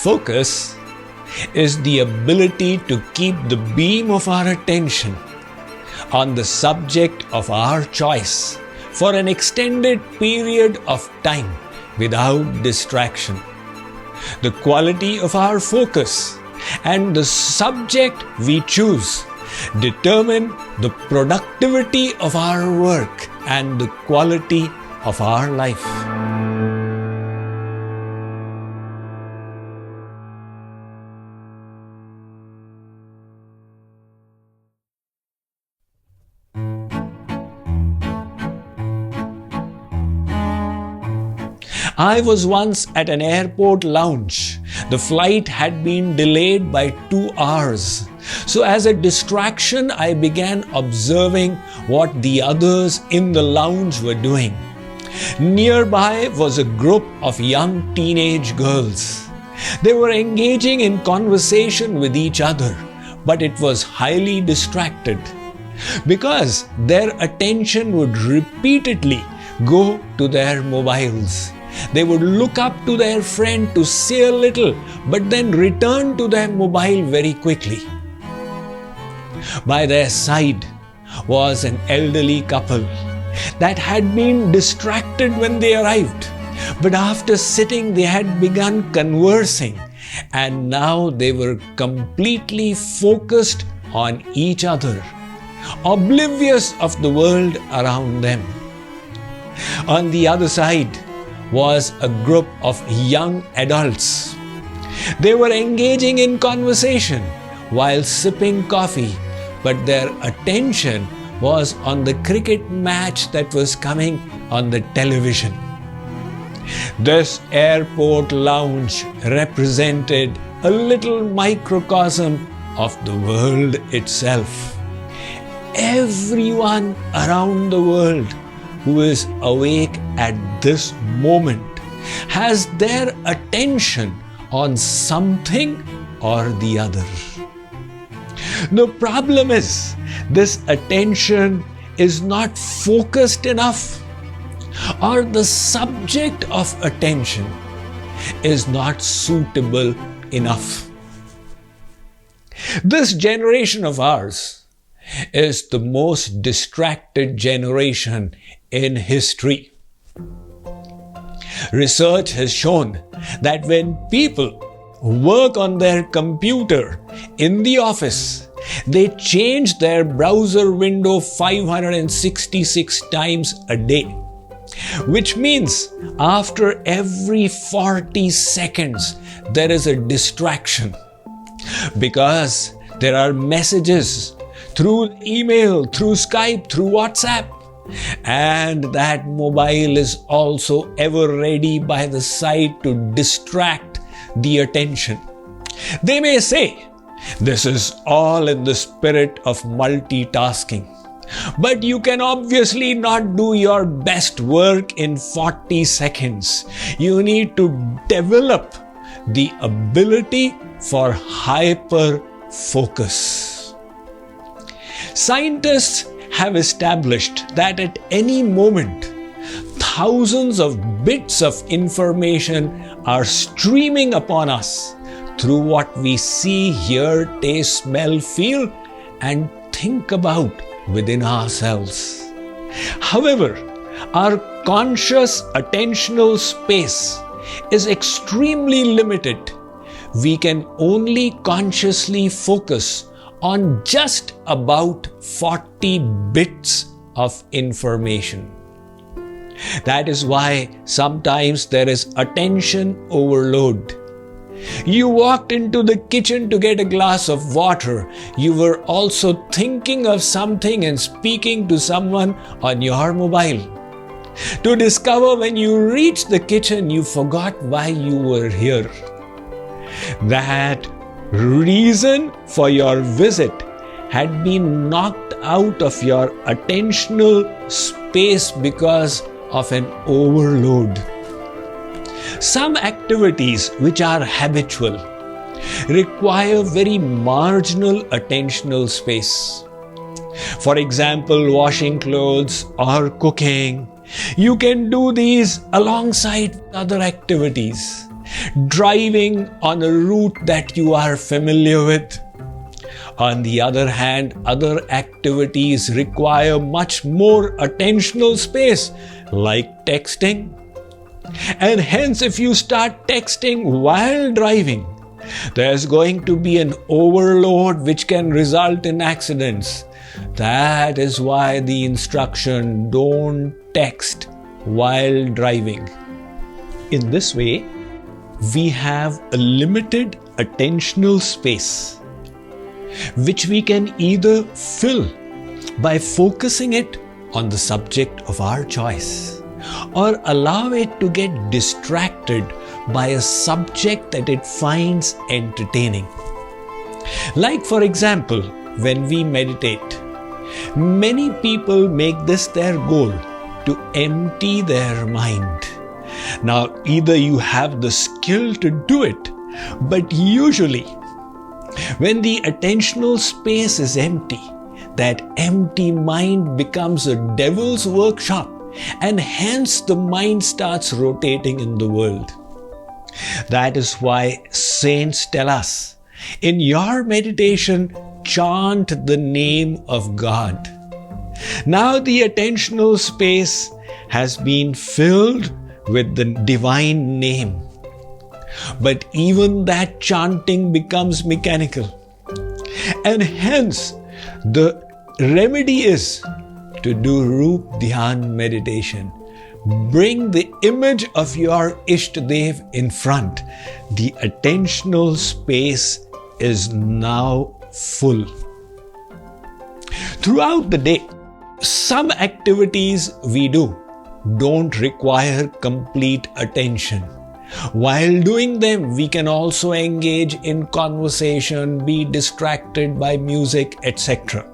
Focus is the ability to keep the beam of our attention on the subject of our choice for an extended period of time without distraction. The quality of our focus and the subject we choose determine the productivity of our work and the quality of our life. I was once at an airport lounge. The flight had been delayed by 2 hours. So as a distraction, I began observing what the others in the lounge were doing. Nearby was a group of young teenage girls. They were engaging in conversation with each other, but it was highly distracted because their attention would repeatedly go to their mobiles. They would look up to their friend to say a little, but then return to their mobile very quickly. By their side was an elderly couple that had been distracted when they arrived. But after sitting, they had begun conversing, and now they were completely focused on each other, oblivious of the world around them. On the other side was a group of young adults. They were engaging in conversation while sipping coffee, but their attention was on the cricket match that was coming on the television. This airport lounge represented a little microcosm of the world itself. Everyone around the world who is awake at this moment has their attention on something or the other. The problem is, this attention is not focused enough, or the subject of attention is not suitable enough. This generation of ours is the most distracted generation in history. Research has shown that when people work on their computer in the office, they change their browser window 566 times a day, which means after every 40 seconds there is a distraction, because there are messages through email, through Skype, through WhatsApp, and that mobile is also ever ready by the side to distract the attention. They may say, this is all in the spirit of multitasking, but you can obviously not do your best work in 40 seconds. You need to develop the ability for hyper focus. Scientists have established that at any moment, thousands of bits of information are streaming upon us through what we see, hear, taste, smell, feel, and think about within ourselves. However, our conscious attentional space is extremely limited. We can only consciously focus on just about 40 bits of information. That is why sometimes there is attention overload. You walked into the kitchen to get a glass of water. You were also thinking of something and speaking to someone on your mobile. To discover when you reached the kitchen, you forgot why you were here. That reason for your visit had been knocked out of your attentional space because of an overload. Some activities which are habitual require very marginal attentional space. For example, washing clothes or cooking. You can do these alongside other activities. Driving on a route that you are familiar with. On the other hand, other activities require much more attentional space, like texting. And hence, if you start texting while driving, there's going to be an overload which can result in accidents. That is why the instruction, don't text while driving. In this way, we have a limited attentional space, which we can either fill by focusing it on the subject of our choice, or allow it to get distracted by a subject that it finds entertaining. Like, for example, when we meditate, many people make this their goal, to empty their mind. Now, either you have the skill to do it, but usually, when the attentional space is empty, that empty mind becomes a devil's workshop, and hence the mind starts rotating in the world. That is why saints tell us, in your meditation, chant the name of God. Now the attentional space has been filled with the divine name. But even that chanting becomes mechanical. And hence, the remedy is to do Roop Dhyan meditation. Bring the image of your Ishtadev in front. The attentional space is now full. Throughout the day, some activities we do don't require complete attention. While doing them, we can also engage in conversation, be distracted by music, etc.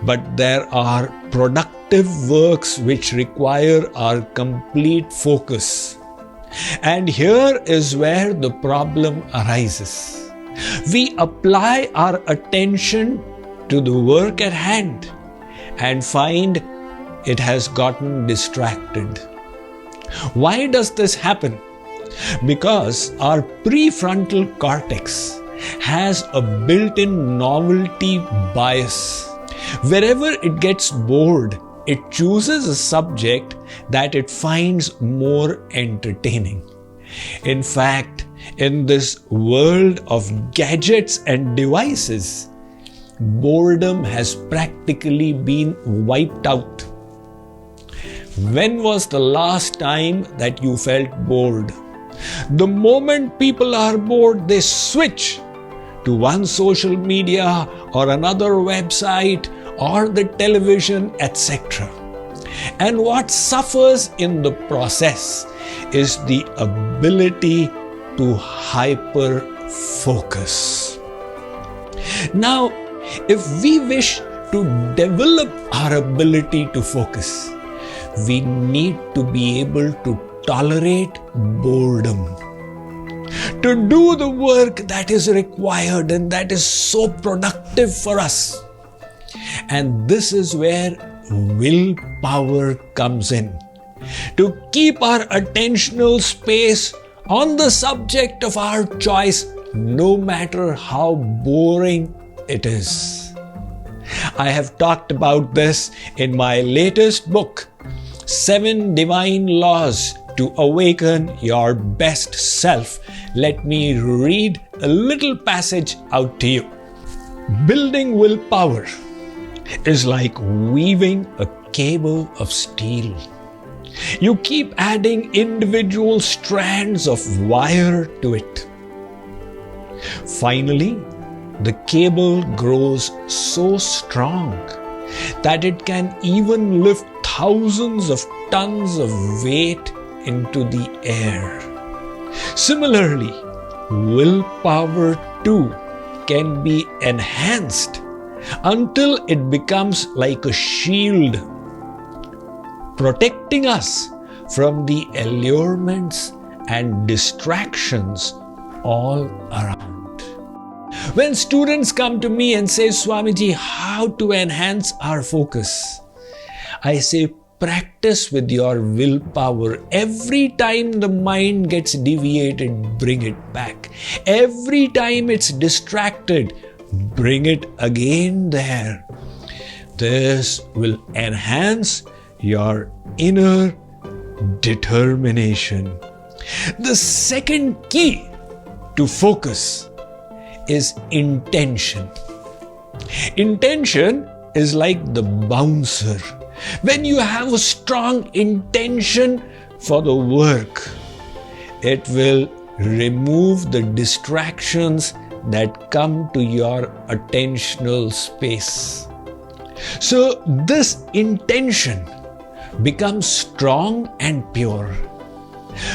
But there are productive works which require our complete focus. And here is where the problem arises. We apply our attention to the work at hand and find it has gotten distracted. Why does this happen? Because our prefrontal cortex has a built-in novelty bias. Wherever it gets bored, it chooses a subject that it finds more entertaining. In fact, in this world of gadgets and devices, boredom has practically been wiped out. When was the last time that you felt bored? The moment people are bored, they switch to one social media or another website or the television, etc. And what suffers in the process is the ability to hyper focus. Now, if we wish to develop our ability to focus, we need to be able to tolerate boredom, to do the work that is required and that is so productive for us. And this is where willpower comes in, to keep our attentional space on the subject of our choice, no matter how boring it is. I have talked about this in my latest book, 7 Divine Laws to Awaken Your Best Self. Let me read a little passage out to you. Building willpower is like weaving a cable of steel. You keep adding individual strands of wire to it. Finally, the cable grows so strong that it can even lift thousands of tons of weight into the air. Similarly, willpower too can be enhanced until it becomes like a shield, protecting us from the allurements and distractions all around. When students come to me and say, Swamiji, how to enhance our focus? I say, practice with your willpower. Every time the mind gets deviated, bring it back. Every time it's distracted, bring it again there. This will enhance your inner determination. The second key to focus is intention. Intention is like the bouncer. When you have a strong intention for the work, it will remove the distractions that come to your attentional space. So this intention becomes strong and pure.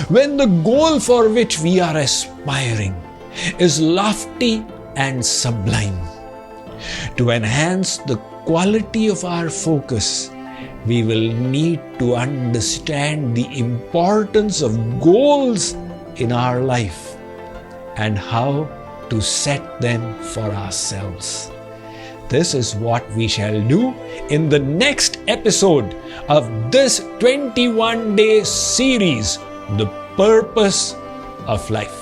When the goal for which we are aspiring is lofty and sublime, to enhance the quality of our focus, we will need to understand the importance of goals in our life and how to set them for ourselves. This is what we shall do in the next episode of this 21-day series, The Purpose of Life.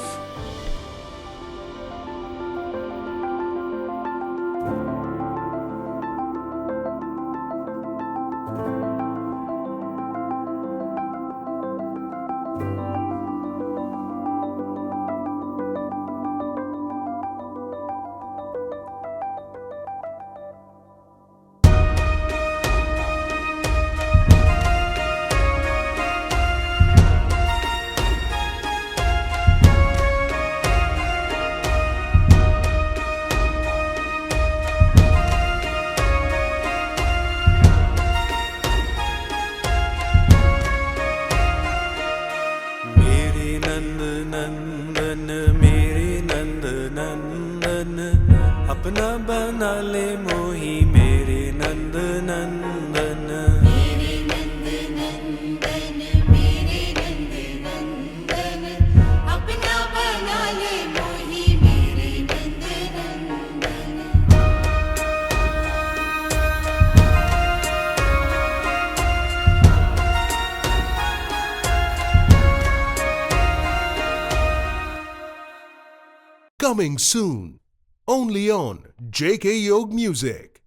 अपना बना ले मोही मेरे नंद नंदन। मेरे नंद नंदन, मेरे नंद नंदन, अपना बना ले मोही मेरे नंद नंदन। Coming soon, only on JKYog Music.